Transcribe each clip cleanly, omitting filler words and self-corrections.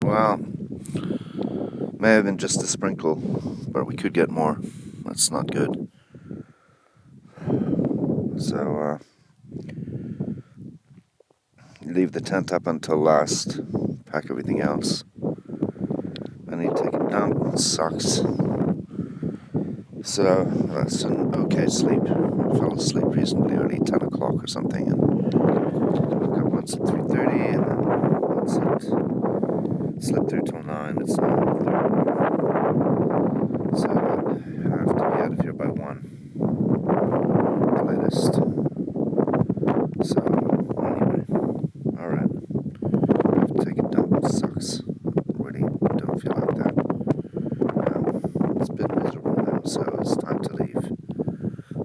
Well, may have been just a sprinkle, but we could get more. That's not good. So, leave the tent up until last. Pack everything else. I need to take a dump. It sucks. So, that's an okay sleep. I fell asleep reasonably early, 10 o'clock or something, and woke up once at 3:30, and then once at slept through till 9. It's 9:30. So, I have to be out of here by 1, the latest. So, anyway, alright. I have to take a dump. It sucks. Really don't feel like that. It's a bit miserable now, so it's time to leave.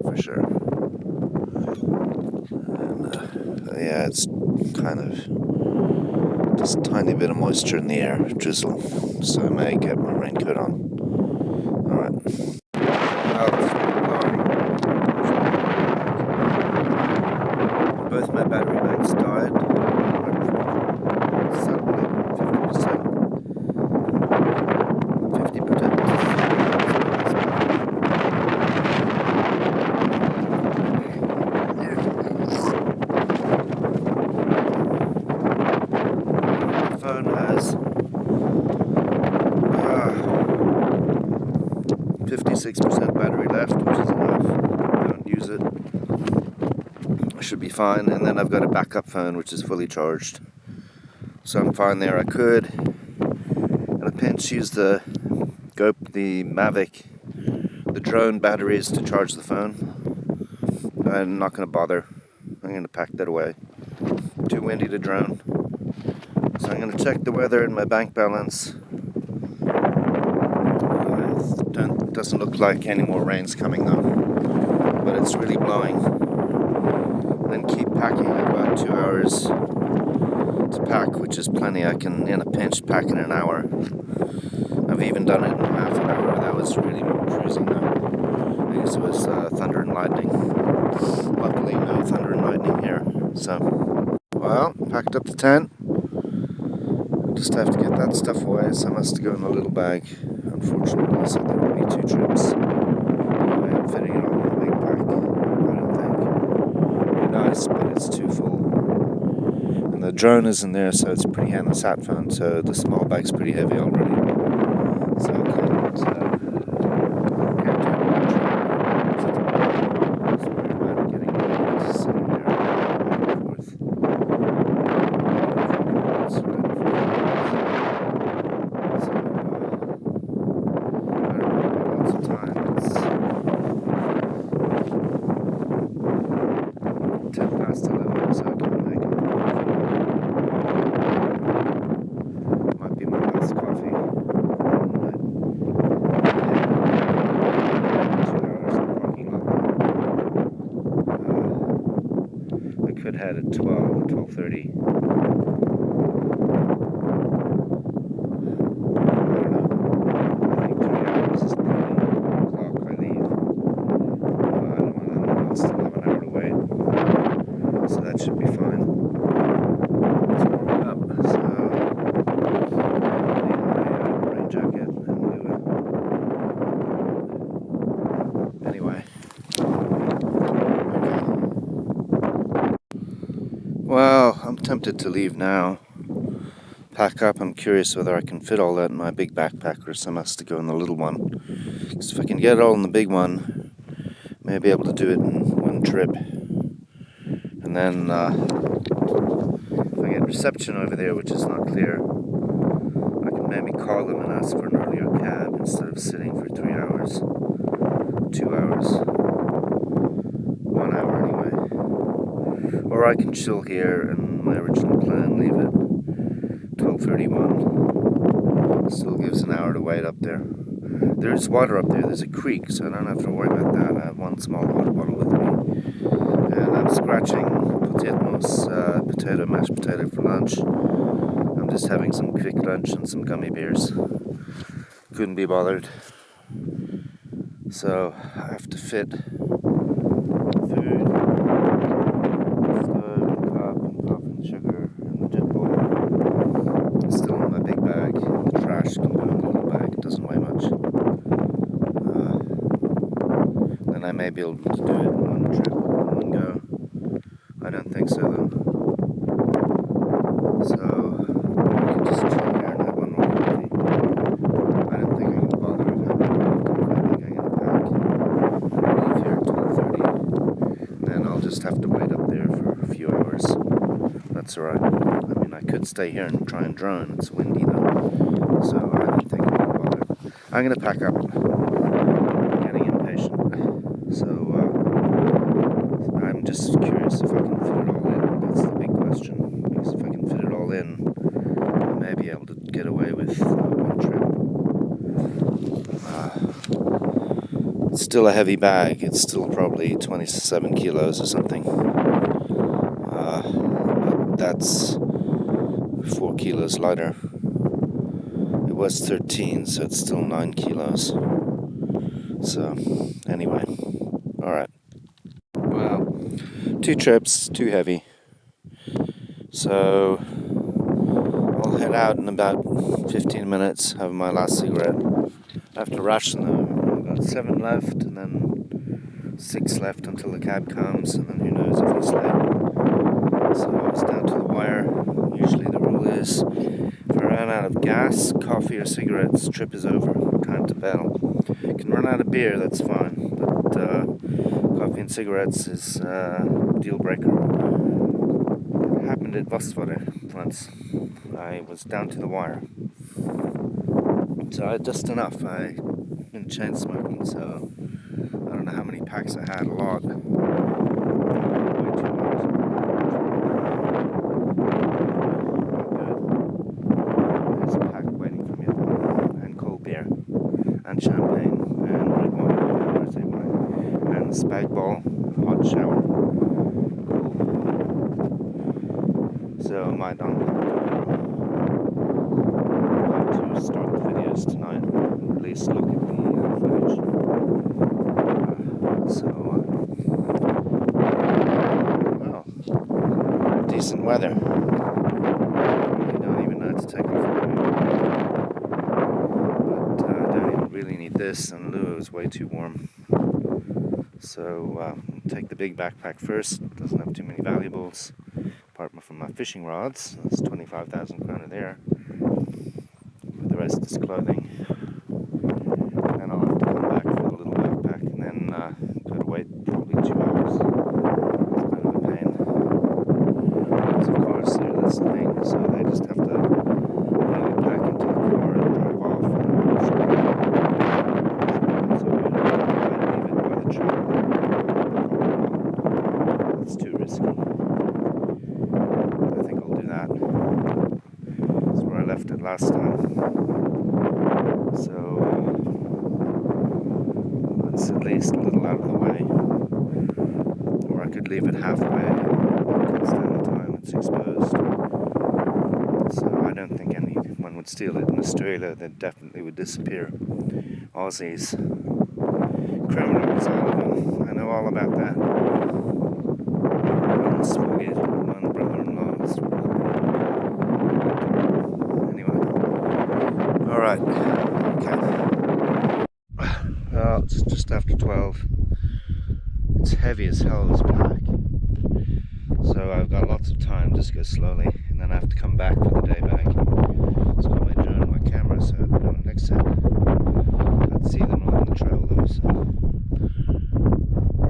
For sure. And, yeah, it's kind of just a tiny bit of moisture in the air, drizzle. So I may get my raincoat on. Alright. Both my battery banks died. Suddenly, 50%. 50%. The phone has 56% battery left, which is enough. Don't use it. I should be fine. And then I've got a backup phone which is fully charged. So I'm fine there. I could, in a pinch, use the Mavic, the drone batteries to charge the phone. I'm not going to bother. I'm going to pack that away. Too windy to drone. So I'm going to check the weather and my bank balance. It doesn't look like any more rain's coming though, but it's really blowing. Then keep packing. I've got 2 hours to pack, which is plenty. I can, in a pinch, pack in an hour. I've even done it in half an hour. That was really cruising though, because it was thunder and lightning. Luckily, no thunder and lightning here. So, well, packed up the tent. Just have to get that stuff away. Some has to go in a little bag. Unfortunately, so there will be 2 trips. I am fitting it all in a big pack. I don't think. It'd be nice, but it's too full. And the drone is in there, so it's pretty handy. The sat phone, so the small bag's pretty heavy already. So I can't do it. Just worried about getting it sitting there back and forth. It's really could head at 12:30. I don't know. I think 3 hours is plenty. O'clock I leave. I don't want to still have an hour to wait. So that should be fine. Let's warm it up. So I need my rain jacket and do it. Anyway. Well, I'm tempted to leave now. Pack up. I'm curious whether I can fit all that in my big backpack or some has to go in the little one. Because if I can get it all in the big one, I may be able to do it in one trip. And then if I get reception over there, which is not clear, I can maybe call them and ask for an earlier cab instead of sitting for 3 hours. 2 hours. 1 hour anyway. Or I can chill here and my original plan, leave it 12:31. Still gives an hour to wait up there. There's water up there, there's a creek, so I don't have to worry about that. I have one small water bottle with me. And I'm scratching mashed potato for lunch. I'm just having some quick lunch and some gummy bears. Couldn't be bothered. So I have to fit food, stove, cup, and coffee and sugar, and the jet bowl. It's still in my big bag. may be able to do it in one trip, one go. I don't think so though. So I could just chill here and have one more coffee. I don't think I'm going to bother with having one more coffee. I think I'm going to pack. Leave here at 12:30. And then I'll just have to wait up there for a few hours. That's alright. I mean, I could stay here and try and drone. It's windy though. So I don't think I'm going to bother. I'm going to pack up. I'm getting impatient. So I'm just curious if I can fit it all in. That's the big question. Because if I can fit it all in, I may be able to get away with one trip. It's still a heavy bag. It's still probably 27 kilos or something. But that's 4 kilos lighter. It was 13, so it's still 9 kilos. So, anyway. Alright. Well, 2 trips, too heavy. So, I'll head out in about 15 minutes, have my last cigarette. I have to ration though. I've got 7 left, and then 6 left until the cab comes, and then who knows if it's late. So it's down to the wire. Usually the rule is, if I run out of gas, coffee or cigarettes, trip is over. Time to bail. You can run out of beer, that's fine, but coffee and cigarettes is a deal breaker. It happened at Vosvader once. I was down to the wire. So I had just enough. I've been chain smoking, so I don't know how many packs I had, a lot. Way too much. There's a pack waiting for me at home, and cold beer, and champagne, and red wine, and spag ball, hot shower. Cool. So I might to start the videos tonight, or at least look at the footage. Well, decent weather. I don't even know how to take off my but I don't even really need this, and Lua is way too warm. So I'll take the big backpack first. It doesn't have too many valuables, apart from my fishing rods. That's 25,000 kroner there. The rest is clothing. Then I'll have to come back for the little backpack, and then go to wait probably 2 hours. It's kind of a pain. Because of course here, that's the thing. So they just have to load it back into the car and drive off. So I might leave it by the trail. It's too risky. I think I'll do that. That's where I left it last time. So it's at least a little out of the way, or I could leave it halfway. It cuts down the time it's exposed. So I don't think anyone would steal it. In Australia, they definitely would disappear. Aussies, criminals, all of them. I know all about that. One brother-in-law is anyway. All right. Okay. Well, it's just after 12. It's heavy as hell, this pack. So I've got lots of time, just go slowly, and then I have to come back for the day bag. It's got my drone and my camera, so next set. Can't see them along the trail though, so.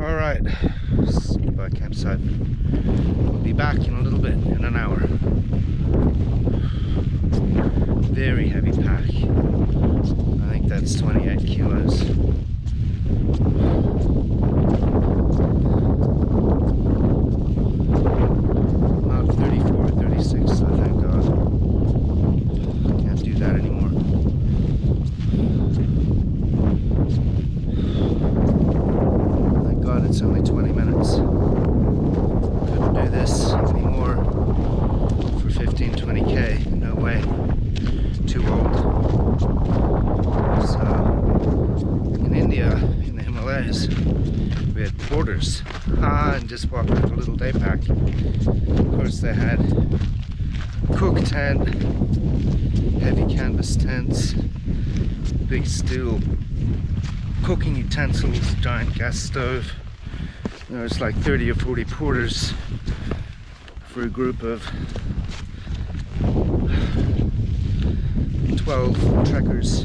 Alright, goodbye campsite. We'll be back in a little bit, in an hour. Very heavy pack. I think that's 28 kilos. Not 34, 36, so thank God. Can't do that anymore. Thank God it's only 20 minutes. Couldn't do this anymore for 15-20k, no way. Too old. So, in India, in the Himalayas, we had porters, and just walked with a little day pack. Of course they had cook tent, heavy canvas tents, big steel cooking utensils, giant gas stove. There's like 30 or 40 porters for a group of 12 trekkers,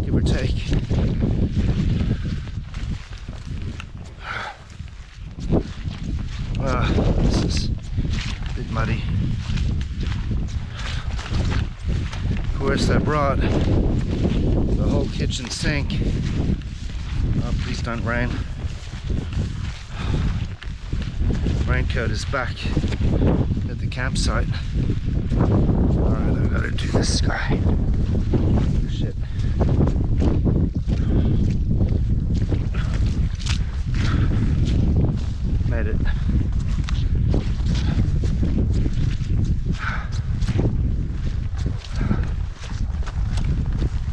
give or take. This is a bit muddy. Of course, I brought the whole kitchen sink. Oh, please don't rain. Raincoat is back at the campsite. Alright, I've got to do this guy. Shit. Made it.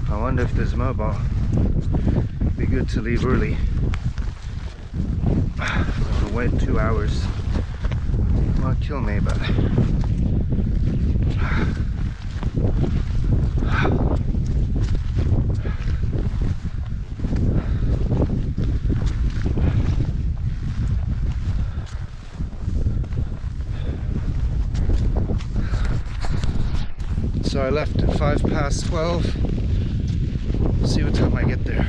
I wonder if there's mobile. It'd be good to leave early. I'll wait 2 hours. Won't kill me, but so I left at 12:05. See what time I get there.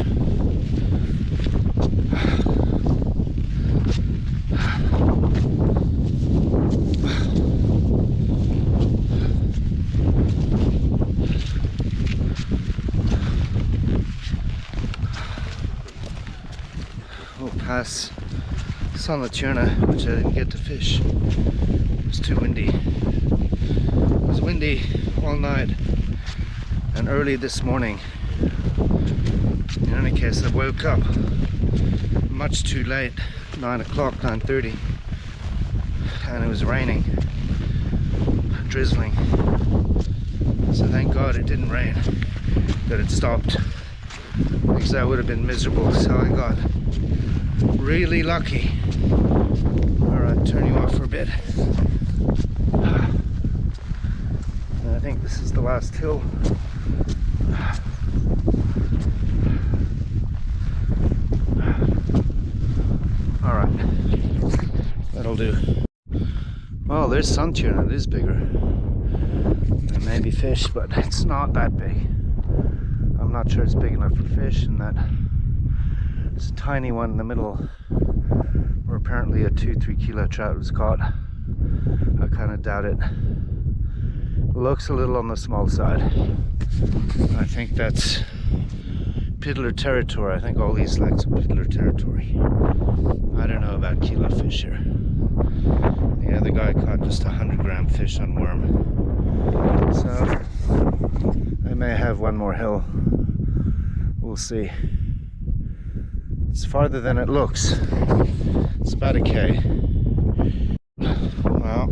We'll pass Solituna, which I didn't get to fish. It was too windy. It was windy all night and early this morning. In any case, I woke up much too late, 9 o'clock, 9:30, and it was raining, drizzling. So thank God it didn't rain, that it stopped, because that would have been miserable. So I got really lucky. Alright, turn you off for a bit. And I think this is the last hill. Alright, that'll do. Well, there's sun tuna, it is bigger. There may be fish, but it's not that big. I'm not sure it's big enough for fish, and that there's a tiny one in the middle where apparently a 2-3 kilo trout was caught. I kind of doubt it. Looks a little on the small side. I think that's piddler territory. I think all these lakes are piddler territory. I don't know about kilo fish here. The other guy caught just 100-gram fish on worm. So I may have one more hill. We'll see. It's farther than it looks. It's about a K. Well,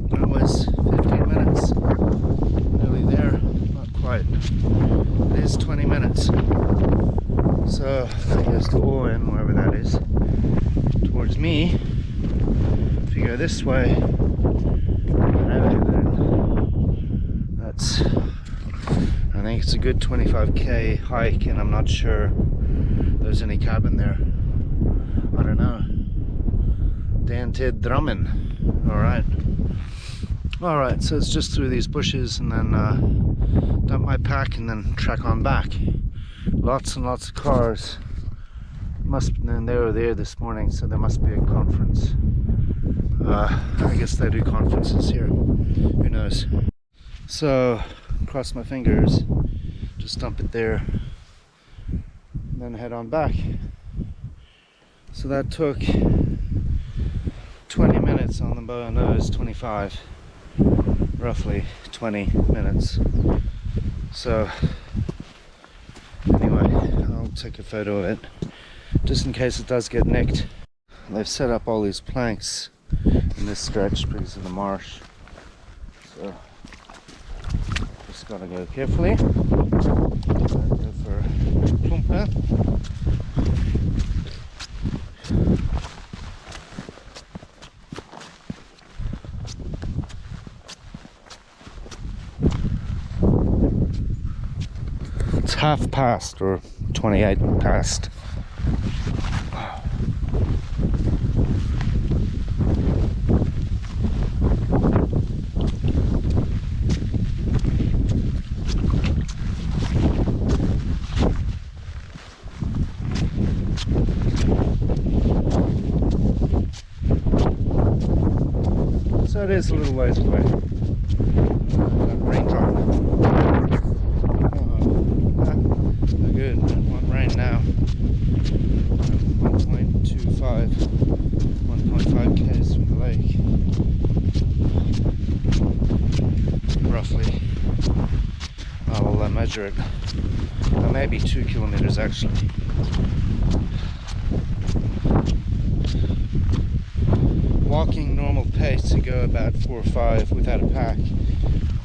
that was 15 minutes. Nearly there. Not quite. It is 20 minutes. So I guess to Owen, wherever that is, towards me, figure this way, that's, I think it's a good 25k hike, and I'm not sure there's any cabin there. I don't know. Danted Drummond. Alright, so it's just through these bushes, and then dump my pack and then trek on back. Lots and lots of cars. And they were there this morning, so there must be a conference. I guess they do conferences here. Who knows? So, cross my fingers, just dump it there, and then head on back. So that took 20 minutes on the bow. No, it's 25. Roughly 20 minutes. So, anyway, I'll take a photo of it, just in case it does get nicked. They've set up all these planks in this stretch because of the marsh. So, just gotta go carefully. Go for a plumper. half past, or 28 past. So it is a little ways away. Raindrop. No good. Don't want rain now. 1.25, 1.5 k's from the lake. Roughly. I'll measure it. Maybe 2 kilometers actually. Walking normal pace to go about 4 or 5 without a pack.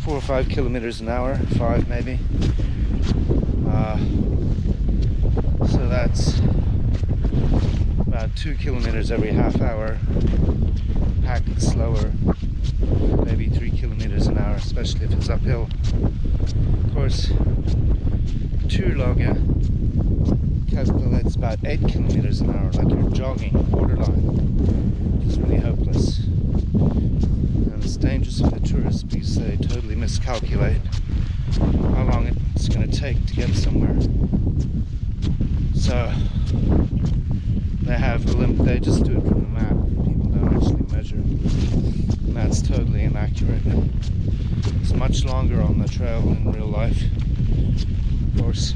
4 or 5 kilometers an hour, 5 maybe. So that's about 2 kilometers every half hour. Pack it slower, maybe 3 kilometers an hour, especially if it's uphill. Of course, Turlaga calculates about 8 kilometers an hour, like you're jogging, borderline. It's really hopeless. And it's dangerous for the tourists because they totally miscalculate how long it's going to take to get somewhere. So they just do it from the map. People don't actually measure. And that's totally inaccurate. It's much longer on the trail in real life. Of course,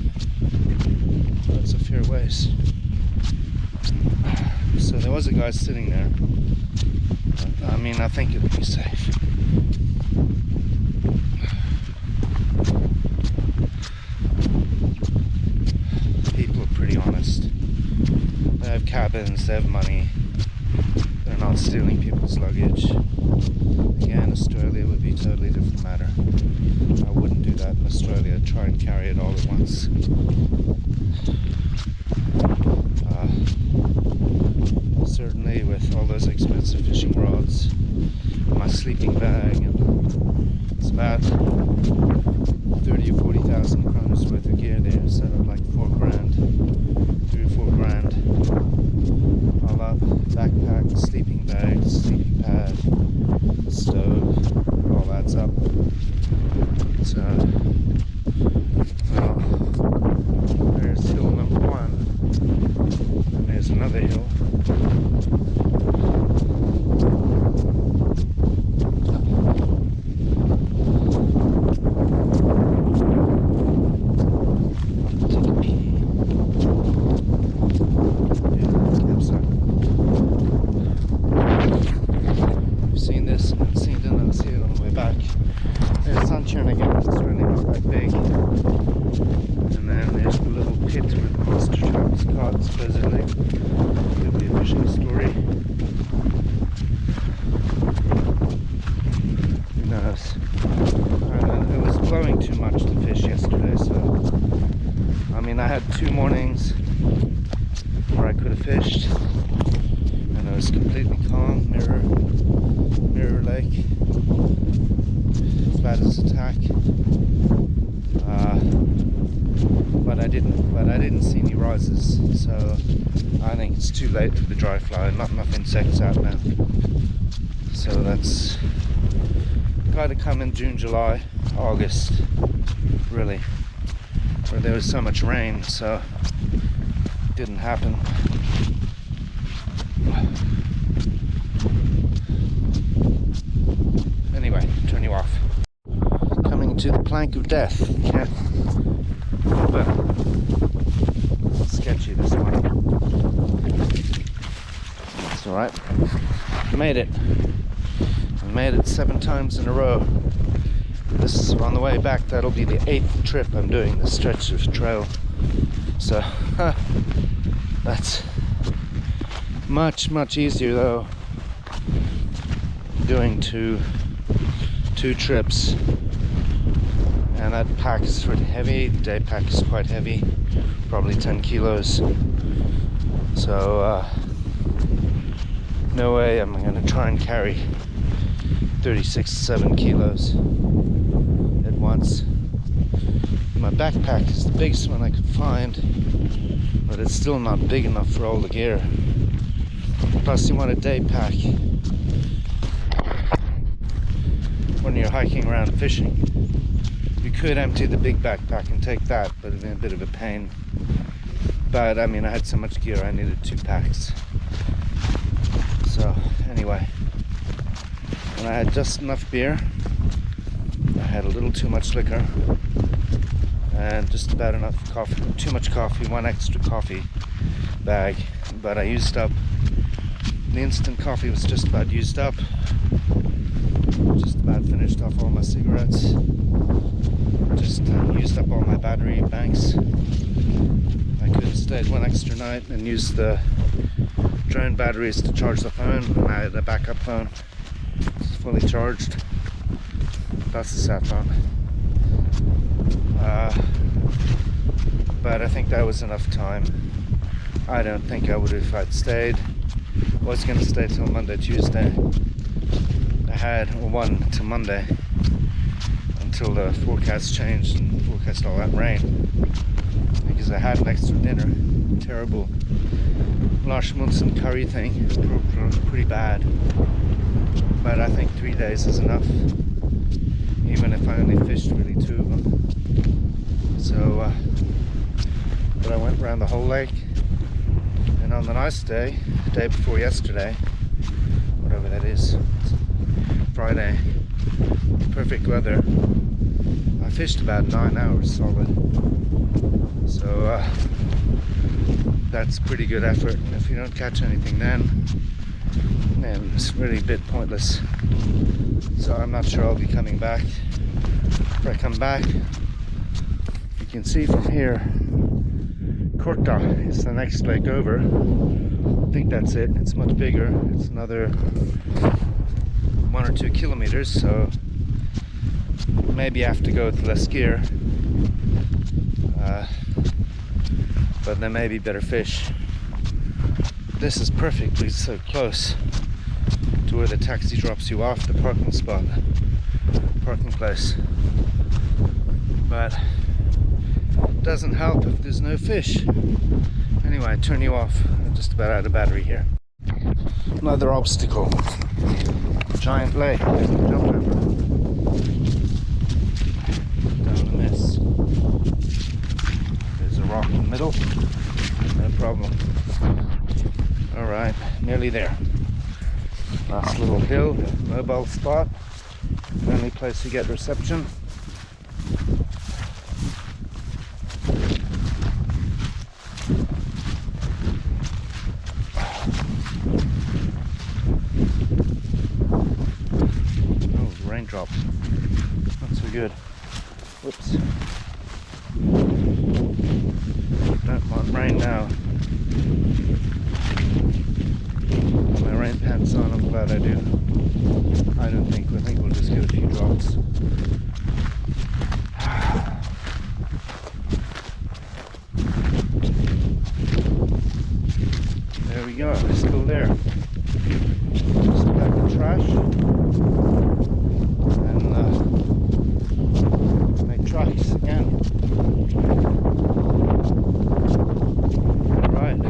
that's a fair ways. So there was a guy sitting there. I mean, I think it would be safe. People are pretty honest. They have cabins, they have money. They're not stealing people's luggage. Again, Australia would be a totally different matter. I wouldn't do that in Australia. Try and carry it all at once. Certainly with all those expensive fishing rods, my sleeping bag, and it's about 30 or 40,000 kronas worth of gear there, so like 4 grand, 3 or 4 grand, all up, backpack, sleeping bag, sleeping pad, stove, all adds up. So, well, there's hill number 1, and there's another hill. I had 2 mornings where I could have fished, and it was completely calm, mirror lake, flat as a tack. But I didn't see any rises, so I think it's too late for the dry fly. Not enough insects out now, so that's got to come in June, July, August, really, where there was so much rain, so it didn't happen. Anyway, turn you off. Coming to the plank of death. Yeah. But sketchy, this one. It's alright. Made it. I made it 7 times in a row. This is on the way back. That'll be the 8th trip I'm doing this stretch of trail. So that's much easier though, doing two trips. And that pack is pretty heavy. The day pack is quite heavy, probably 10 kilos. So no way I'm going to try and carry 36 to 7 kilos at once. my backpack is the biggest one I could find, but it's still not big enough for all the gear. Plus you want a day pack when you're hiking around fishing. You could empty the big backpack and take that, but it'd be a bit of a pain. But I mean, I had so much gear I needed 2 packs. So anyway, and I had just enough beer. I had a little too much liquor and just about enough coffee. Too much coffee, 1 extra coffee bag, but I used up the instant coffee. Was just about used up. Just about finished off all my cigarettes. Just used up all my battery banks. I could have stayed 1 extra night and used the drone batteries to charge the phone, and I had a backup phone. It's fully charged. That's the sat phone. But I think that was enough time. I don't think I would have if I'd stayed. I was going to stay till Monday, Tuesday. I had one to Monday until the forecast changed and forecast all that rain, because I had an extra dinner. Terrible Lars Munson curry thing, pretty bad, but I think 3 days is enough, even if I only fished really 2 of them. So but I went around the whole lake, and on the nice day, the day before yesterday, whatever that is, Friday, perfect weather, I fished about 9 hours solid. So that's pretty good effort, and if you don't catch anything then it's really a bit pointless. So I'm not sure I'll be coming back. If I come back, you can see from here, Korta is the next lake over. I think that's it. It's much bigger. It's another 1 or 2 kilometers, so maybe I have to go with less gear, but there may be better fish. This is perfectly so close to where the taxi drops you off, the parking spot, parking place, but it doesn't help if there's no fish. Anyway, I turn you off. I'm just about out of battery here. Another obstacle. Giant lake. There's no jump over. Down the mess. There's a rock in the middle. No problem. Alright, nearly there. Last little hill, mobile spot. Only place to get reception. Raindrops. Not so good. Whoops. Don't want rain now. My rain pants on, I'm glad I do. I think we'll just get a few drops. There we go, it's still there. Just back the trash. Make tracks again. Right.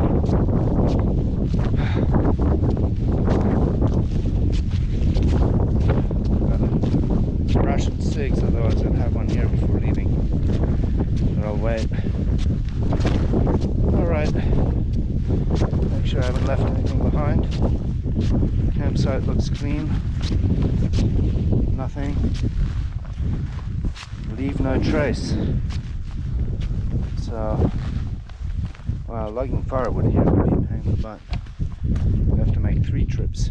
Ration 6, otherwise I'd have one here before leaving. But I'll wait. Alright. Make sure I haven't left anything behind. Campsite looks clean. Nothing. Leave no trace. So, well, lugging firewood here would be a pain in the butt. We have to make 3 trips.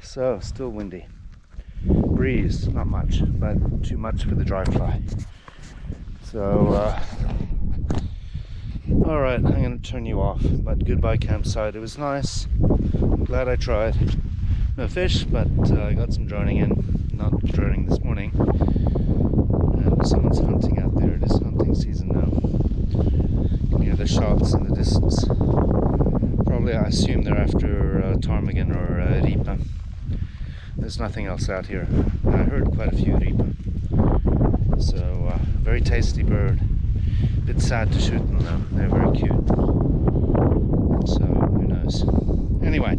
So still windy. Breeze, not much, but too much for the dry fly. So, alright, I'm going to turn you off. But goodbye campsite. It was nice. Glad I tried. No fish, but I got some droning in. Not droning this morning. And someone's hunting out there. It is hunting season now. You can hear the shots in the distance. Probably, I assume they're after ptarmigan or ripa. There's nothing else out here. I heard quite a few ripa. So Very tasty bird. Bit sad to shoot them though. They're very cute. So who knows? Anyway,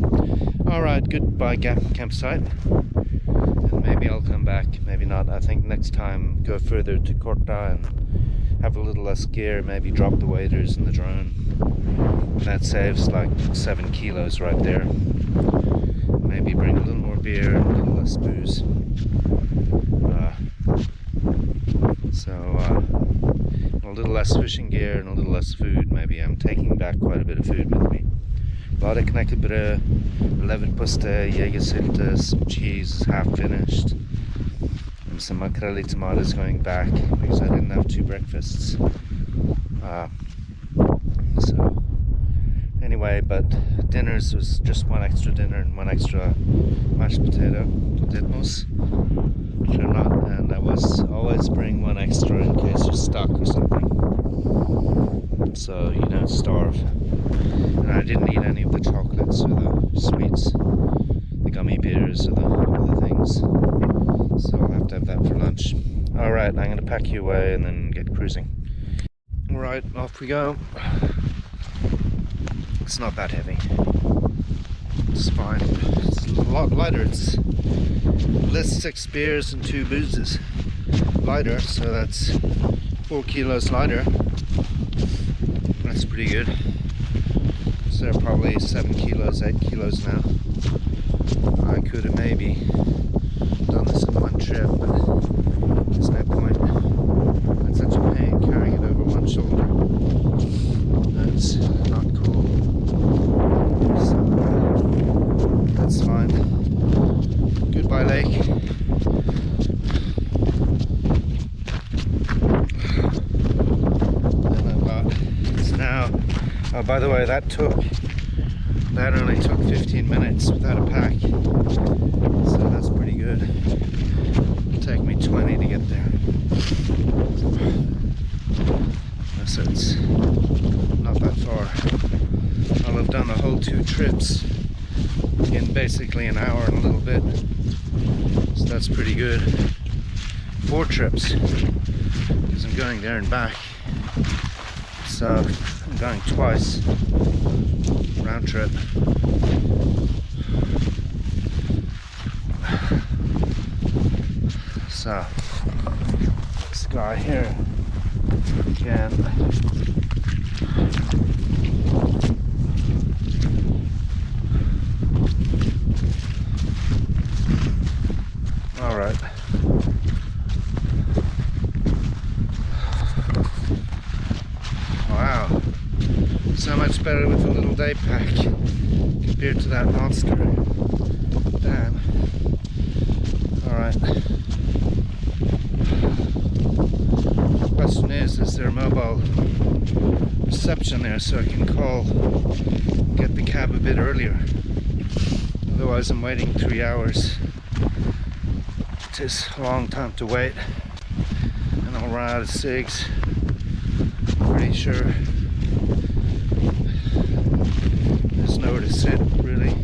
all right. Goodbye campsite. And maybe I'll come back. Maybe not. I think next time go further to Korta and have a little less gear. Maybe drop the waders and the drone. That saves like 7 kilos right there. Maybe bring a little more beer and a little less booze. A little less fishing gear and a little less food. Maybe I'm taking back quite a bit of food with me. A lot of knäckebröd, leverpastej, jägersylte, some cheese, half finished. And some makreli tomatoes going back because I didn't have 2 breakfasts. So anyway, but dinners was just 1 extra dinner and 1 extra mashed potato, potatoes. And I was always bring 1 extra in case you're stuck or something, so you don't starve. And I didn't eat any of the chocolates or the sweets, the gummy bears or the other things, so I'll have to have that for lunch. Alright, I'm going to pack you away and then get cruising. Alright, off we go. It's not that heavy. It's fine. It's a lot lighter. It's less 6 beers and 2 boozes lighter, so that's 4 kilos lighter. That's pretty good. So they're probably 7 kilos, 8 kilos now. I could have maybe done this in 1 trip, but there's no point. It's such a pain carrying it over 1 shoulder. That's not cool. So that's fine. Goodbye, lake. It's now. Oh, by the way, that only took 15 minutes without a pack, so that's pretty good. It'll take me 20 to get there. So it's not that far. I'll have done the whole 2 trips in basically an hour and a little bit, so that's pretty good. 4 trips because I'm going there and back, so I'm going twice round trip. So this guy here again. All right. Wow, so much better with a little day pack compared to that monster. Damn. All right. The question is there mobile reception there so I can call, get the cab a bit earlier? Otherwise I'm waiting 3 hours. It is a long time to wait, and I'll run out of cigs. Pretty sure there's nowhere to sit, really.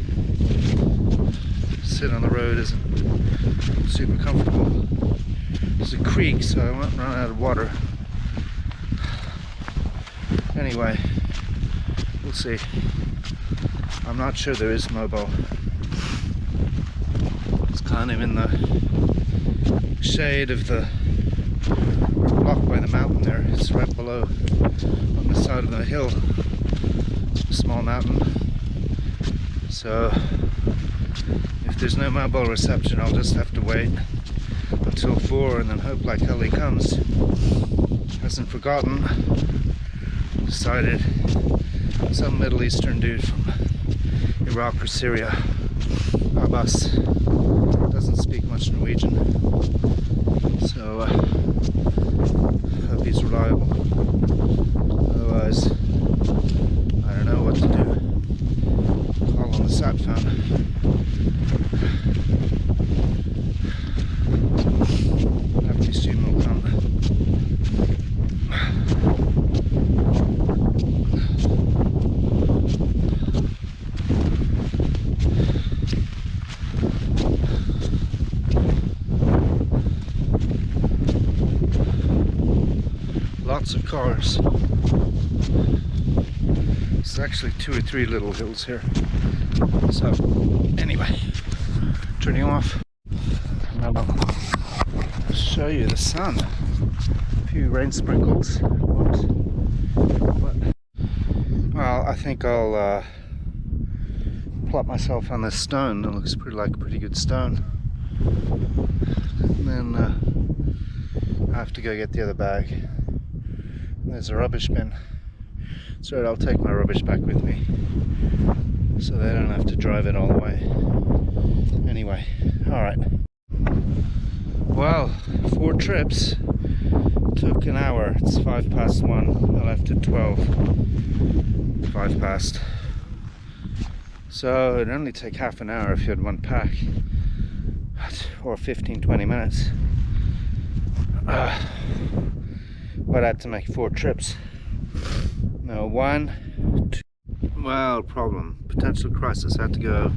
Sit on the road isn't super comfortable. There's a creek, so I won't run out of water. Anyway, we'll see. I'm not sure there is mobile. It's kind of in the shade of the blocked by the mountain there. It's right below on the side of the hill, a small mountain. So if there's no mobile reception, I'll just have to wait until 4 and then hope like hell he comes. Hasn't forgotten. Decided some Middle Eastern dude from Iraq or Syria. Abbas doesn't speak much Norwegian, so hope he's reliable. Otherwise, I don't know what to do. Call on the sat phone. Hopefully soon will come. lots of cars. It's actually 2 or 3 little hills here. So anyway, turning off. And I'll show you the sun. A few rain sprinkles. Whoops. But, well, I think I'll plop myself on this stone. It looks like a pretty good stone. And then I have to go get the other bag. There's a rubbish bin. So I'll take my rubbish back with me, so they don't have to drive it all the way. Anyway, alright. Well, 4 trips. Took an hour. It's 1:05. I left at 12. 5 past. So it'd only take half an hour if you had one pack. Or 15-20 minutes. But I had to make 4 trips. No, 1, 2. Well, problem. Potential crisis. I had to go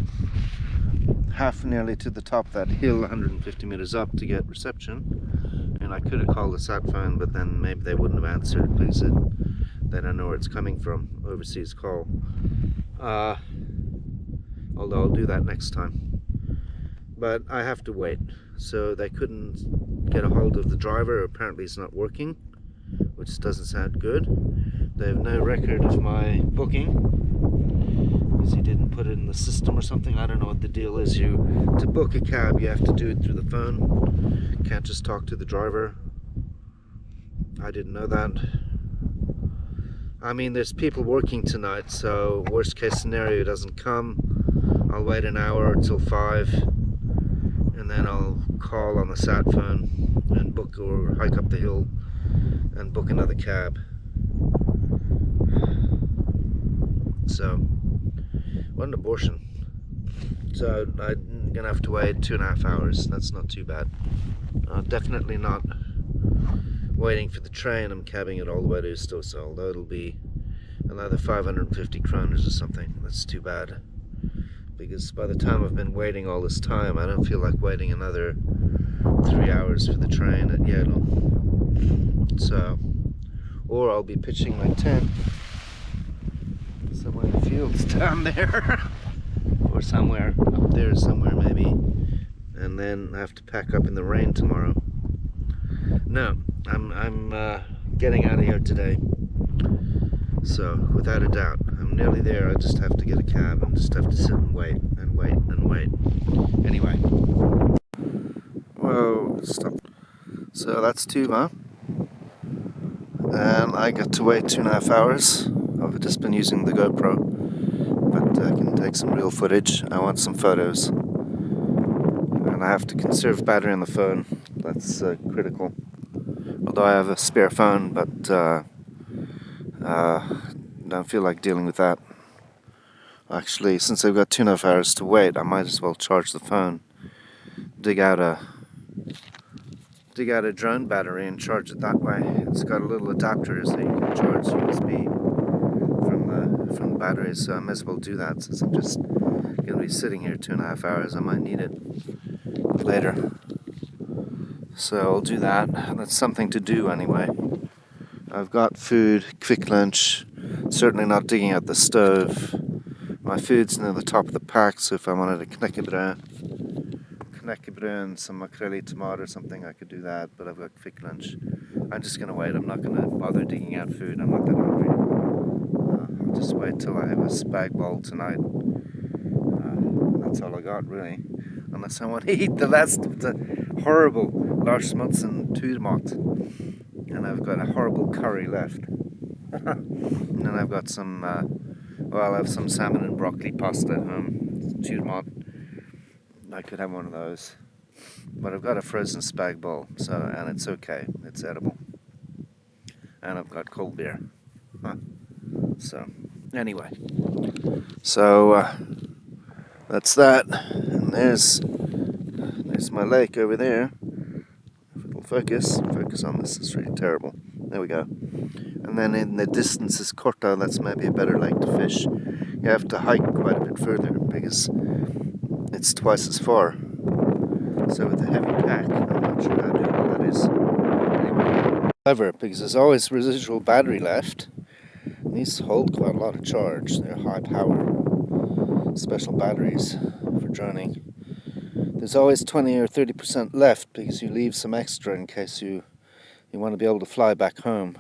nearly to the top of that hill, 150 meters up, to get reception. And I could have called the sat phone, but then maybe they wouldn't have answered because they don't know where it's coming from. Overseas call. Although I'll do that next time. But I have to wait. So they couldn't get a hold of the driver. Apparently it's not working, which doesn't sound good. They have no record of my booking because he didn't put it in the system or something. I don't know what the deal is. To book a cab, you have to do it through the phone. You can't just talk to the driver. I didn't know that. I mean, there's people working tonight, so worst case scenario doesn't come. I'll wait an hour till 5, and then I'll call on the sat phone and book, or hike up the hill and book another cab. So, what an abortion. So I'm gonna have to wait 2.5 hours. That's not too bad. Definitely not waiting for the train. I'm cabbing it all the way to Stosa, although it'll be another 550 kroners or something. That's too bad, because by the time I've been waiting all this time, I don't feel like waiting another 3 hours for the train at Yelo. So, or I'll be pitching my tent somewhere in the fields down there or somewhere up there somewhere maybe, and then I have to pack up in the rain tomorrow. No, I'm getting out of here today. So without a doubt, I'm nearly there. I just have to get a cab and just have to sit and wait and wait and wait. Anyway, whoa, stop. So that's Tuva, and I get to wait 2.5 hours. I've just been using the GoPro, but I can take some real footage. I want some photos, and I have to conserve battery on the phone. That's critical. Although I have a spare phone, but don't feel like dealing with that. Actually, since I've got 2.5 hours to wait, I might as well charge the phone. Dig out a drone battery and charge it that way. It's got a little adapter so you can charge USB from the battery, so I may as well do that since I'm just going to be sitting here 2.5 hours. I might need it later. So I'll do that. That's something to do anyway. I've got food, quick lunch, certainly not digging out the stove. My food's near the top of the pack, so if I wanted a knäckebröd and some makreli tomato or something, I could do that, but I've got quick lunch. I'm just going to wait. I'm not going to bother digging out food. I'm not that hungry. I'll just wait till I have a spag bowl tonight. That's all I got, really. Unless I want to eat the last of the horrible Larsmutsen Tuva, and I've got a horrible curry left. And then I've got some, I have some salmon and broccoli pasta at home. Tuva. I could have one of those. But I've got a frozen spag bowl, and it's okay. It's edible. And I've got cold beer. So, anyway. So, that's that. And there's my lake over there. If it'll focus on this, it's really terrible. There we go. And then in the distance is Korta, that's maybe a better lake to fish. You have to hike quite a bit further because it's twice as far. So with a heavy pack, I'm not sure how doable that is. Anyway, Clever, because there's always residual battery left. These hold quite a lot of charge. They're high power special batteries for droning. There's always 20 or 30% left because you leave some extra in case you want to be able to fly back home.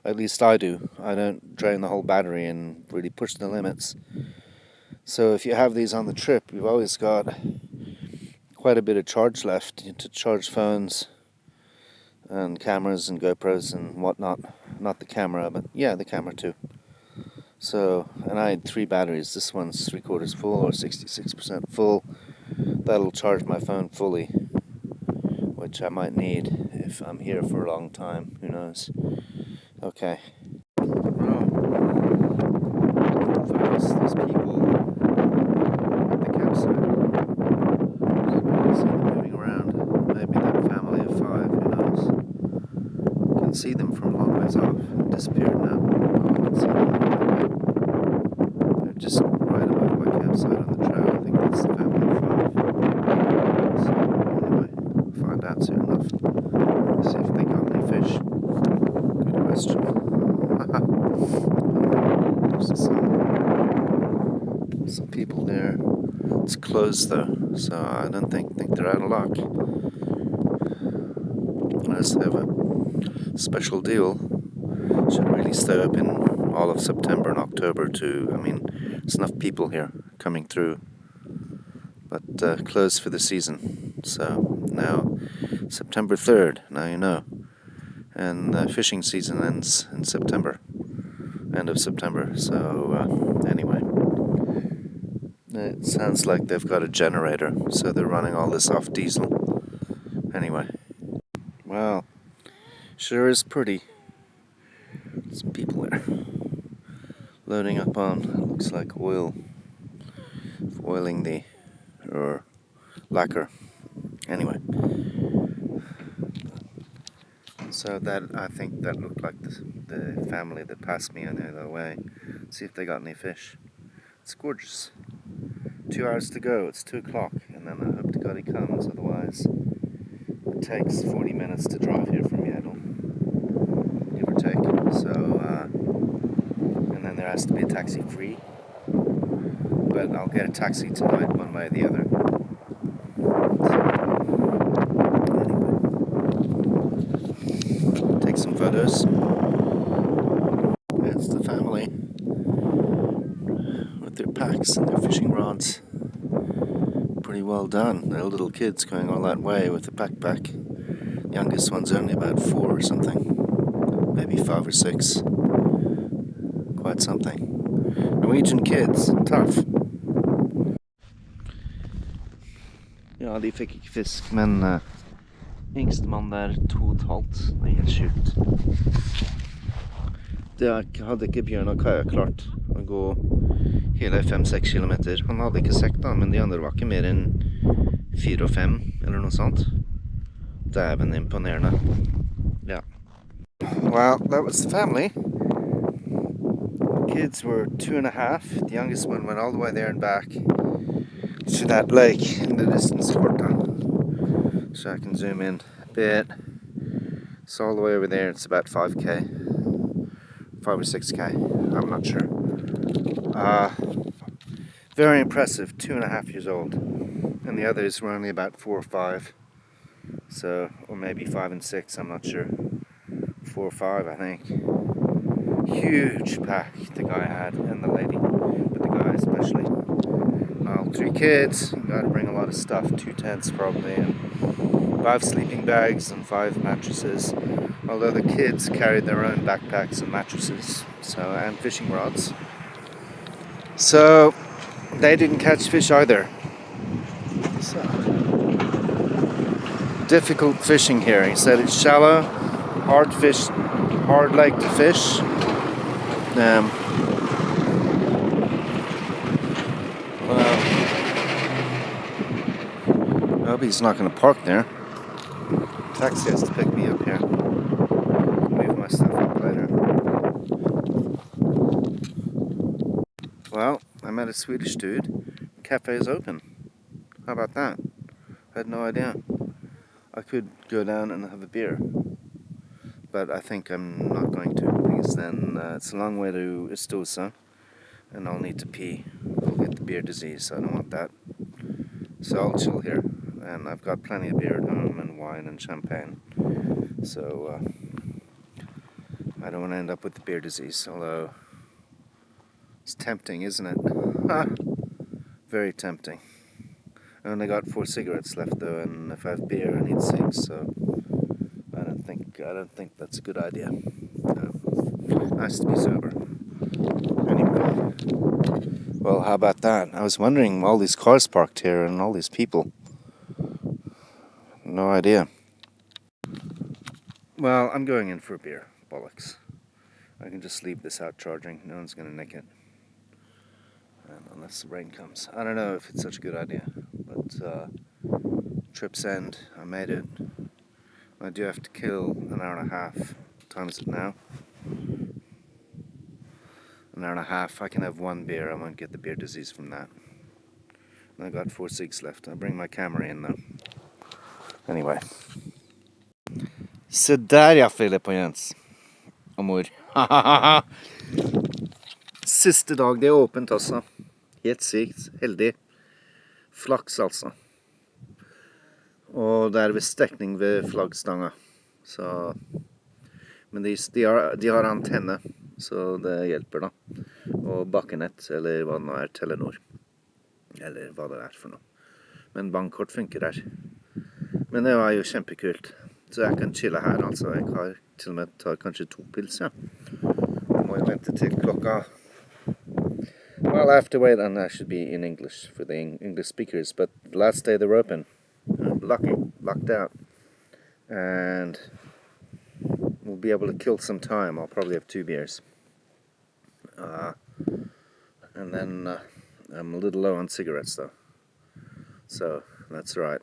At least I do. I don't drain the whole battery and really push the limits. So if you have these on the trip, you've always got quite a bit of charge left to charge phones and cameras and GoPros and whatnot. Not the camera, but yeah, the camera too. So, and I had 3 batteries. This one's 3/4 full or 66% full. That'll charge my phone fully, which I might need if I'm here for a long time. Who knows? Okay. Oh, there's people at the campsite. You see them moving around. Maybe that family of 5. Who knows? You can see them from a long ways off. Disappeared now. Oh, I can see them. They're just right above my campsite on the trail. I think that's the family of 5. So anyway, we'll find out soon enough. See if they got any fish. Good question. There's the sun. Some people there. It's closed though, so I don't think they're out of luck. Unless they have a special deal. Should really stay open all of September and October too. I mean, there's enough people here coming through, but closed for the season. So now September 3rd, now you know. And fishing season ends in September, end of September. So anyway, it sounds like they've got a generator, so they're running all this off diesel. Anyway, well, sure is pretty. Some people there loading up on, looks like oil, oiling the, or lacquer. Anyway, so that, I think that looked like the family that passed me on the other way. Let's see if they got any fish. It's gorgeous. 2 hours to go, it's 2 o'clock, and then I hope to God he comes, otherwise it takes 40 minutes to drive here from Yaddle, give or take. So, and then there has to be a taxi free, but I'll get a taxi tonight one way or the other. So, anyway, take some photos. That's the family with their packs and their fishing rods. Pretty well done. Their little kids going all that way with the backpack. Youngest one's only about 4 or something, maybe 5 or 6. Quite something. Norwegian kids, tough. Ja, de fikk ikke fisk, men yngstemann der 2,5. Det er helt sjukt. Det hadde ikke Bjørn og Kaja klart å gå hele 5-6 kilometer. Han hadde ikke sekt da, men de andre var ikke mer enn 4 og 5 eller noe sånt. Dæven, imponerende. Yeah. Well, that was the family. The kids were 2.5. The youngest one went all the way there and back to that lake in the distance, Horta. So I can zoom in a bit. It's all the way over there. It's about 5k, 5 or 6k. I'm not sure. Very impressive. 2.5 years old, and the others were only about 4 or 5. So, or maybe 5 and 6. I'm not sure. 4 or 5, I think. Huge pack the guy had, and the lady, but the guy especially. Well, 3 kids. Got to bring a lot of stuff. 2 tents probably, and 5 sleeping bags and 5 mattresses. Although the kids carried their own backpacks and mattresses, and fishing rods. So they didn't catch fish either. So, difficult fishing here. He said it's shallow, hard lake to fish. Well, I hope he's not going to park there. Taxi has to pick me up here. Move my stuff up later. Well, I met a Swedish dude. Cafe is open. How about that? I had no idea. I could go down and have a beer, but I think I'm not going to, because then it's a long way to Estosa, and I'll need to pee. I'll get the beer disease, so I don't want that. So I'll chill here, and I've got plenty of beer at home, and wine and champagne, so I don't want to end up with the beer disease, although it's tempting, isn't it? Very tempting. I only got 4 cigarettes left though, and if I have beer I need 6, so I don't think that's a good idea. No. Nice to be sober. Anyway, well, how about that? I was wondering, all these cars parked here and all these people. No idea. Well, I'm going in for a beer. Bollocks. I can just leave this out charging. No one's going to nick it. Unless the rain comes. I don't know if it's such a good idea. But trip's end. I made it. I do have to kill an hour and a half. What time is it now? An hour and a half. I can have 1 beer. I won't get the beer disease from that. And I got 4 cigs left. I'll bring my camera in though. Anyway. Se der ja, Philip og Jens. Amor. Siste dag det er åpent, altså. Helt sykt. Heldig. Flaks, altså. Og det er visst dekning ved flaggstanga. Så... Men de har antenne, så det hjelper da. Og bakkenett, eller hva det nå er, Telenor. Eller hva det er for noe. Men bankkort funker der. Men det var jo kjempekult. Så jeg kan chille her, altså. Jeg har til og med tatt kanskje 2 pils, ja. Må jeg vente til klokka... Well, I have to wait, and I should be in English for the English speakers. But the last day they were open, locked out. And we'll be able to kill some time. I'll probably have 2 beers. And then I'm a little low on cigarettes, though. So, that's right.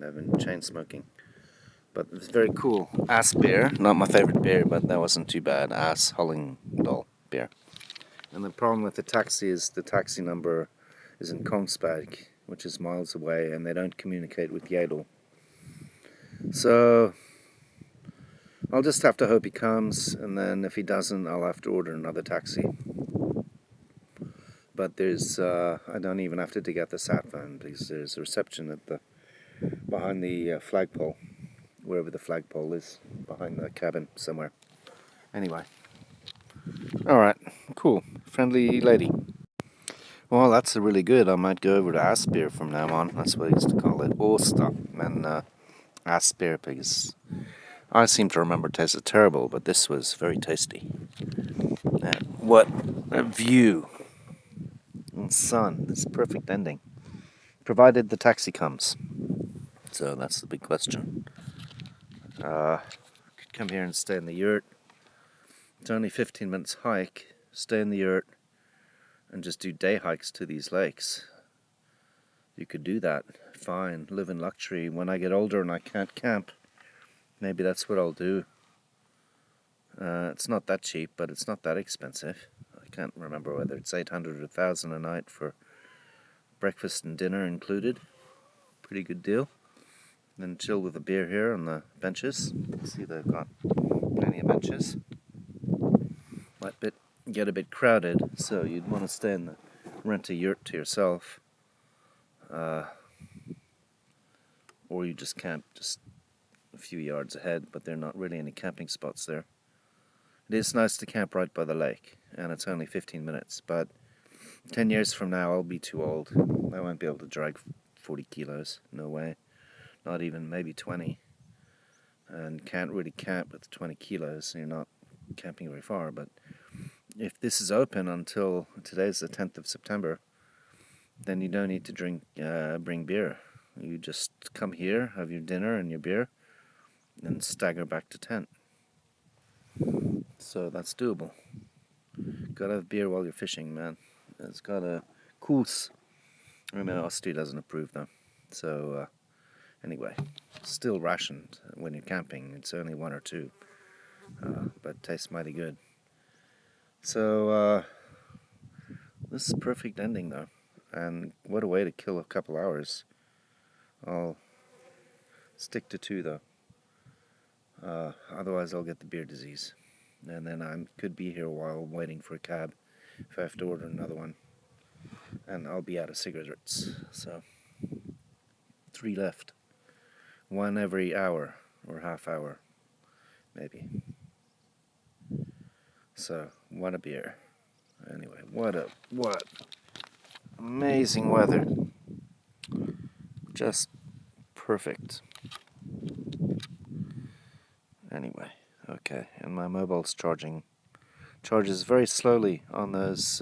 I've been chain smoking. But it's very cool. Ass beer. Not my favorite beer, but that wasn't too bad. Ass Hallingdal beer. And the problem with the taxi is the taxi number is in Kongsberg, which is miles away, and they don't communicate with Yadel. So I'll just have to hope he comes, and then if he doesn't, I'll have to order another taxi. But there's, I don't even have to dig out the sat phone, because there's a reception at behind the flagpole, wherever the flagpole is, behind the cabin somewhere. Anyway. Alright, cool. Friendly lady. Well, that's really good. I might go over to ass beer from now on. That's what I used to call it. Åsta. And ass beer, because I seem to remember it tasted terrible, but this was very tasty. And what a view. And sun. This perfect ending. Provided the taxi comes. So that's the big question. I could come here and stay in the yurt. It's only 15 minutes hike. Stay in the yurt and just do day hikes to these lakes. You could do that. Fine. Live in luxury. When I get older and I can't camp, maybe that's what I'll do. It's not that cheap, but it's not that expensive. I can't remember whether it's 800 or 1,000 a night for breakfast and dinner included. Pretty good deal. Then chill with a beer here on the benches. See, they've got plenty of benches. Might get a bit crowded, so you'd want to stay in rent a yurt to yourself. Or you just camp just a few yards ahead, but there are not really any camping spots there. It is nice to camp right by the lake, and it's only 15 minutes, but 10 years from now I'll be too old. I won't be able to drag 40 kilos, no way. Not even maybe 20. And can't really camp with 20 kilos, so you're not camping very far. But if this is open until today's the 10th of September, then you don't need to bring beer. You just come here, have your dinner and your beer, and stagger back to tent. So that's doable. Gotta have beer while you're fishing, man. It's got a koos. I know Austria doesn't approve though. So anyway, still rationed when you're camping. It's only 1 or 2, but it tastes mighty good. So this is a perfect ending though, and what a way to kill a couple hours. I'll stick to 2 though. Otherwise I'll get the beer disease. And then I could be here a while waiting for a cab if I have to order another one. And I'll be out of cigarettes. So, 3 left. 1 every hour or half hour, maybe. So, what a beer. Anyway, what amazing weather. Just perfect. Anyway, okay, and my mobile's charging. Charges very slowly on those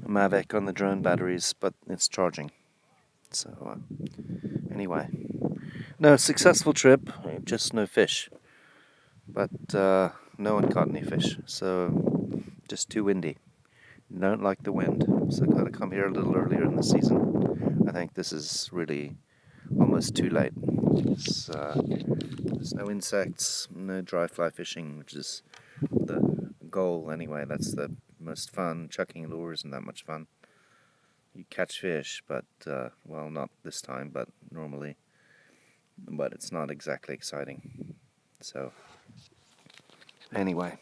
Mavic on the drone batteries, but it's charging. So, anyway, no successful trip, just no fish. But no one caught any fish, so just too windy. Don't like the wind, so got to come here a little earlier in the season. I think this is really almost too late. There's no insects, no dry fly fishing, which is the goal anyway. That's the most fun. Chucking lures isn't that much fun. You catch fish, but well, not this time, but normally. But it's not exactly exciting. So anyway,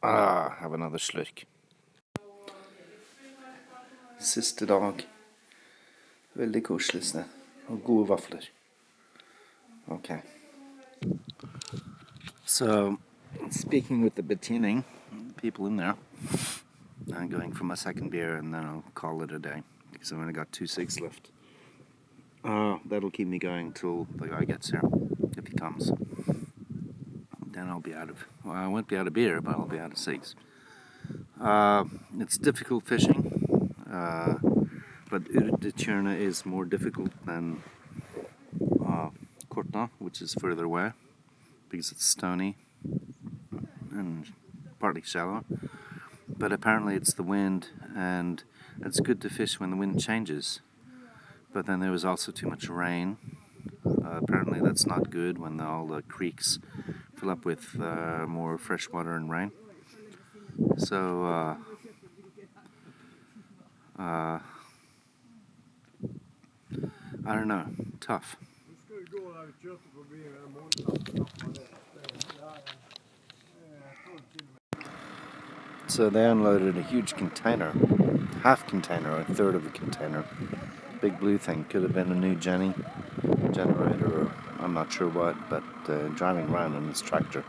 have another slurk. Siste dag. Veldig koselig sted. Og gode vafler. Okay. So, speaking with the Bettining people in there, I'm going for my second beer and then I'll call it a day because I've only got 2 cigs left. That'll keep me going till the guy gets here, if he comes. Then I'll be out of, well, I won't be out of beer, but I'll be out of cigs. It's difficult fishing, but Urtetjørnet is more difficult than Korta, which is further away, because it's stony and partly shallow. But apparently it's the wind, and it's good to fish when the wind changes. But then there was also too much rain. Apparently that's not good when all the creeks fill up with more fresh water and rain. So I don't know, tough. So they unloaded a huge container, half container, a third of a container. Big blue thing, could have been a new generator or I'm not sure what, but driving around in his tractor.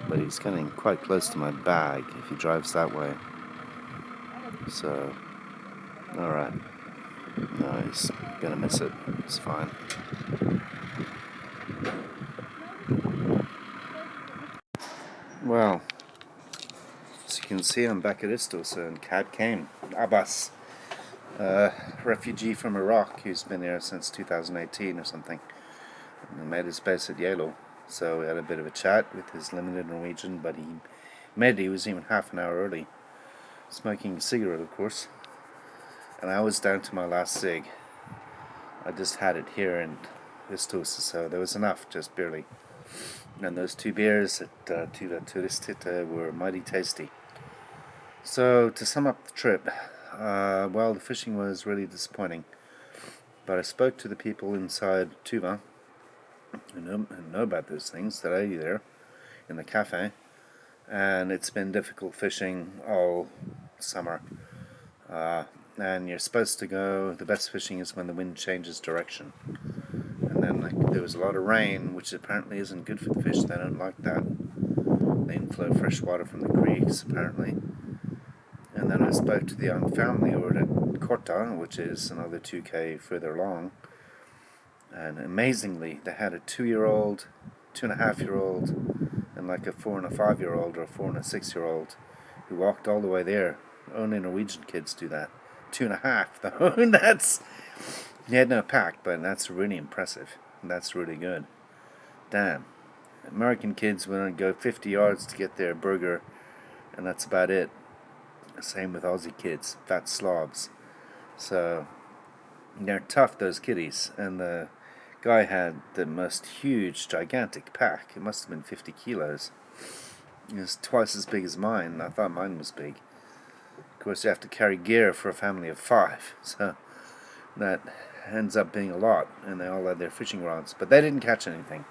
But he's getting quite close to my bag if he drives that way. So, alright. No, he's gonna miss it. It's fine. Well, as you can see, I'm back at Istos and cab came. Abbas, refugee from Iraq who's been here since 2018 or something, and made his base at Yale. So we had a bit of a chat with his limited Norwegian, but he was even half an hour early, smoking a cigarette, of course. And I was down to my last cig. I just had it here in Istos, so there was enough, just barely. And those 2 beers at Tuva Turistit were mighty tasty. So to sum up the trip, well, the fishing was really disappointing. But I spoke to the people inside Tuva who know about those things that I eat there in the cafe, and it's been difficult fishing all summer. And you're supposed to go, the best fishing is when the wind changes direction. And then there was a lot of rain, which apparently isn't good for the fish. They don't like that. They inflow fresh water from the creeks, apparently. And then I spoke to the young family over at Korta, which is another 2k further along. And amazingly, they had a 2-year-old, 2.5-year-old, and like a 4 and a 5-year-old or a 4 and a 6-year-old who walked all the way there. Only Norwegian kids do that. 2.5 though. That's, he had no pack, but that's really impressive. That's really good. Damn. American kids would go 50 yards to get their burger, and that's about it. Same with Aussie kids, fat slobs. So they're tough, those kiddies. And the guy had the most huge, gigantic pack. It must have been 50 kilos. It was twice as big as mine. I thought mine was big. Of course, you have to carry gear for a family of 5, so that ends up being a lot. And they all had their fishing rods, but they didn't catch anything.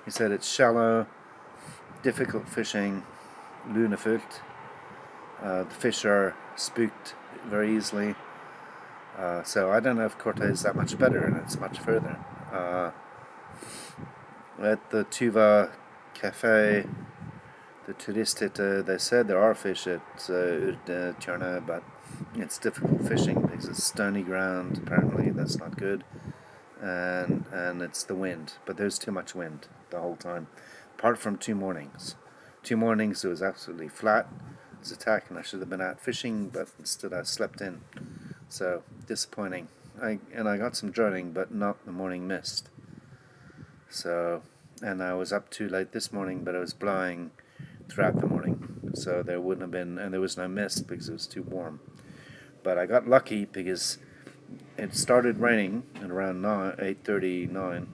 He said it's shallow, difficult fishing, lunafult. The fish are spooked very easily. So I don't know if Corte is that much better, and it's much further. At the Tuva cafe, the Turistete, they said there are fish at Tjörne, but it's difficult fishing because it's stony ground. Apparently, that's not good, and it's the wind. But there's too much wind the whole time. Apart from 2 mornings, it was absolutely flat. It was attack, and I should have been out fishing, but instead I slept in. So disappointing. I got some droning, but not the morning mist. So, and I was up too late this morning, but it was blowing throughout the morning, so there wouldn't have been, and there was no mist because it was too warm. But I got lucky because it started raining at around 8:39,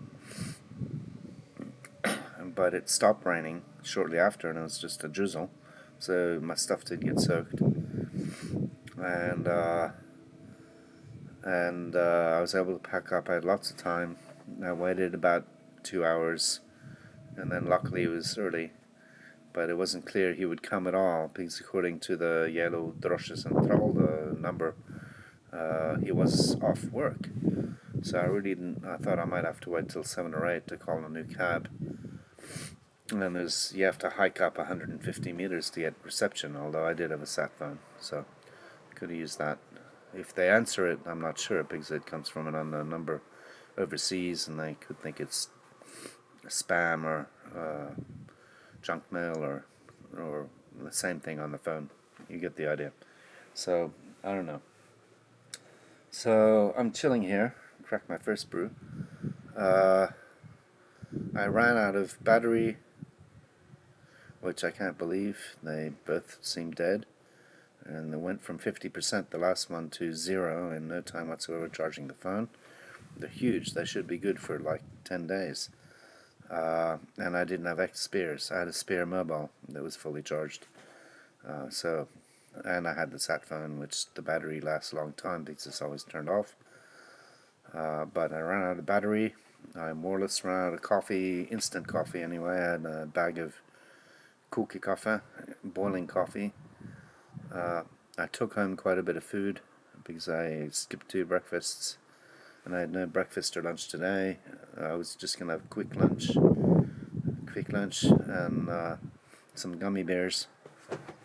but it stopped raining shortly after, and it was just a drizzle, so my stuff did get soaked, and I was able to pack up. I had lots of time. I waited about 2 hours, and then luckily it was early, but it wasn't clear he would come at all because according to the yellow Drosje Central, the number, he was off work. So I thought I might have to wait till 7 or 8 to call a new cab. And then you have to hike up 150 meters to get reception, although I did have a sat phone, so could have used that. If they answer it, I'm not sure because it comes from an unknown number overseas, and they could think it's spam or junk mail or the same thing on the phone. You get the idea. So I don't know. So I'm chilling here. Cracked my first brew. I ran out of battery, which I can't believe. They both seem dead. And they went from 50%, the last one, to 0 in no time whatsoever charging the phone. They're huge. They should be good for like 10 days. And I didn't have extra spares. I had a spare mobile that was fully charged. And I had the sat phone, which the battery lasts a long time because it's always turned off. But I ran out of battery. I more or less ran out of coffee, instant coffee anyway. I had a bag of koke kaffe, boiling coffee. I took home quite a bit of food because I skipped 2 breakfasts, and I had no breakfast or lunch today. I was just gonna have a quick lunch and some gummy bears.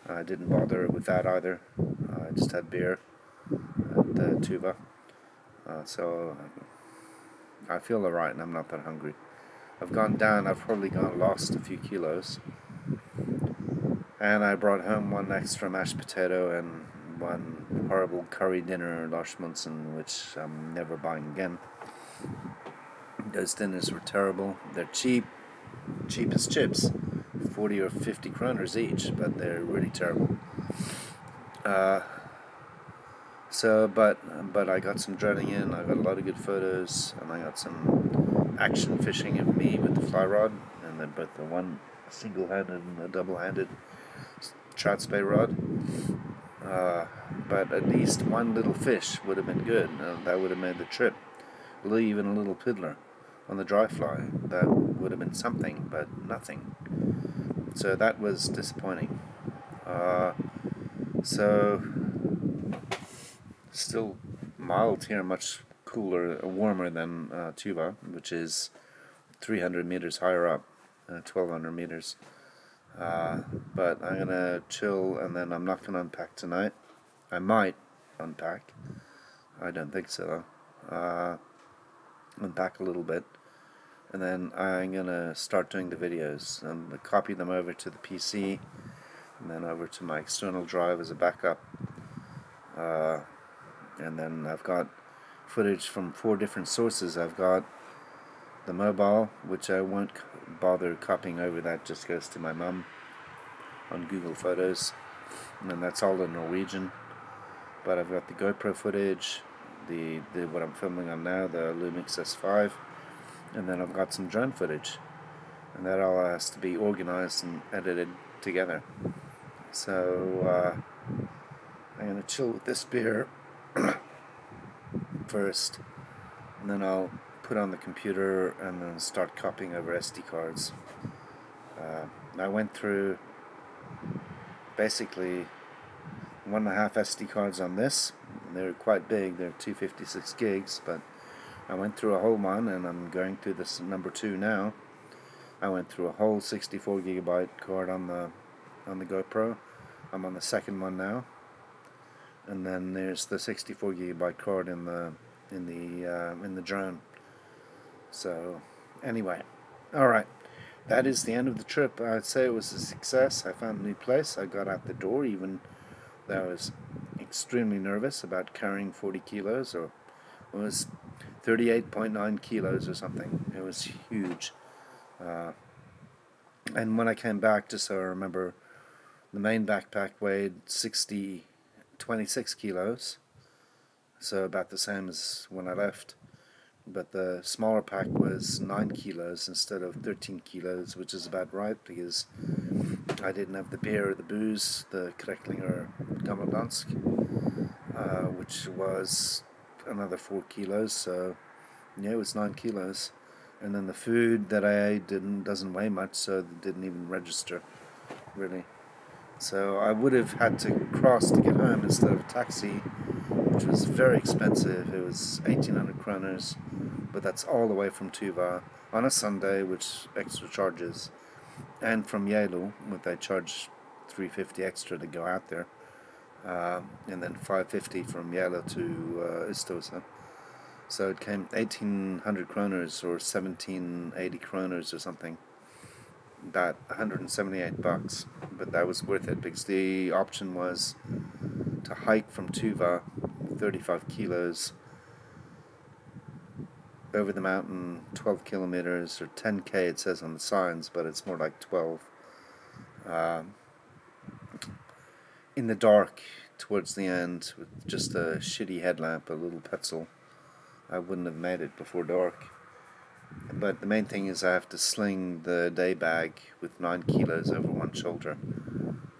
I didn't bother with that either. I just had beer at the Tuva. So I feel alright, and I'm not that hungry. I've probably lost a few kilos. And I brought home 1 extra mashed potato and 1 horrible curry dinner Lars Munson, which I'm never buying again. Those dinners were terrible. They're cheap as chips, 40 or 50 kroners each, but they're really terrible. But I got some droning in. I got a lot of good photos, and I got some action fishing of me with the fly rod, and then both the one single-handed and a double-handed trout spay rod. But at least 1 little fish would have been good. That would have made the trip. Even a little piddler on the dry fly. That would have been something, but nothing. So that was disappointing. So still mild here, much cooler, warmer than Tuva, which is 300 meters higher up, 1,200 meters. But I'm gonna chill, and then I'm not gonna unpack tonight. I might unpack. I don't think so. Unpack a little bit, and then I'm gonna start doing the videos and copy them over to the PC, and then over to my external drive as a backup. And then I've got footage from 4 different sources. I've got the mobile, which I won't bother copying over. That just goes to my mum on Google Photos, and then that's all in Norwegian. But I've got the GoPro footage, the what I'm filming on now, the Lumix S5, and then I've got some drone footage, and that all has to be organized and edited together. So I'm gonna chill with this beer first, and then I'll put on the computer and then start copying over SD cards. I went through basically 1.5 SD cards on this. They're quite big, they're 256 gigs, but I went through a whole one, and I'm going through this number 2 now. I went through a whole 64 gigabyte card on the GoPro. I'm on the second one now, and then there's the 64 gigabyte card in the drone. So anyway, all right, that is the end of the trip. I'd say it was a success. I found a new place. I got out the door, even though I was extremely nervous about carrying 40 kilos, or it was 38.9 kilos or something. It was huge. And when I came back, just so I remember, the main backpack weighed 26 kilos, so about the same as when I left. But the smaller pack was 9 kilos instead of 13 kilos, which is about right, because I didn't have the beer or the booze, the Krecklinger Gammeldansk, which was another 4 kilos, so yeah, it was 9 kilos. And then the food that I ate doesn't weigh much, so it didn't even register, really. So I would have had to cross to get home instead of a taxi, which was very expensive. It was 1,800 kroners, but that's all the way from Tuva on a Sunday, which extra charges, and from Yelu, which they charge 350 extra to go out there, and then 550 from Yelu to Istosa. So it came 1,800 kroners or 1,780 kroners or something. About $178, but that was worth it, because the option was to hike from Tuva 35 kilos over the mountain, 12 kilometers, or 10k it says on the signs, but it's more like 12, in the dark towards the end, with just a shitty headlamp, a little petzl. I wouldn't have made it before dark. But the main thing is I have to sling the day bag with 9 kilos over one shoulder,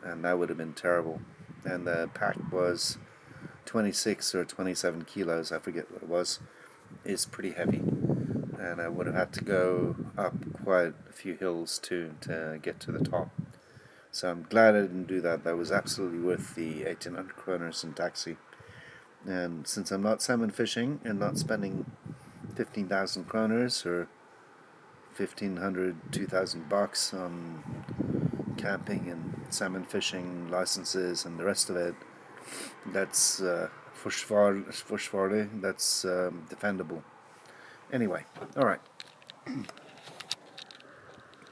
and that would have been terrible. And the pack was 26 or 27 kilos, I forget what it was. It's pretty heavy, and I would have had to go up quite a few hills to get to the top. So I'm glad I didn't do that. That was absolutely worth the 1,800 kroners in taxi. And since I'm not salmon fishing and not spending 15,000 kroners or 1,500, 2,000 bucks on camping and salmon fishing licenses and the rest of it, that's forsvarlig, that's defendable. Anyway, all right.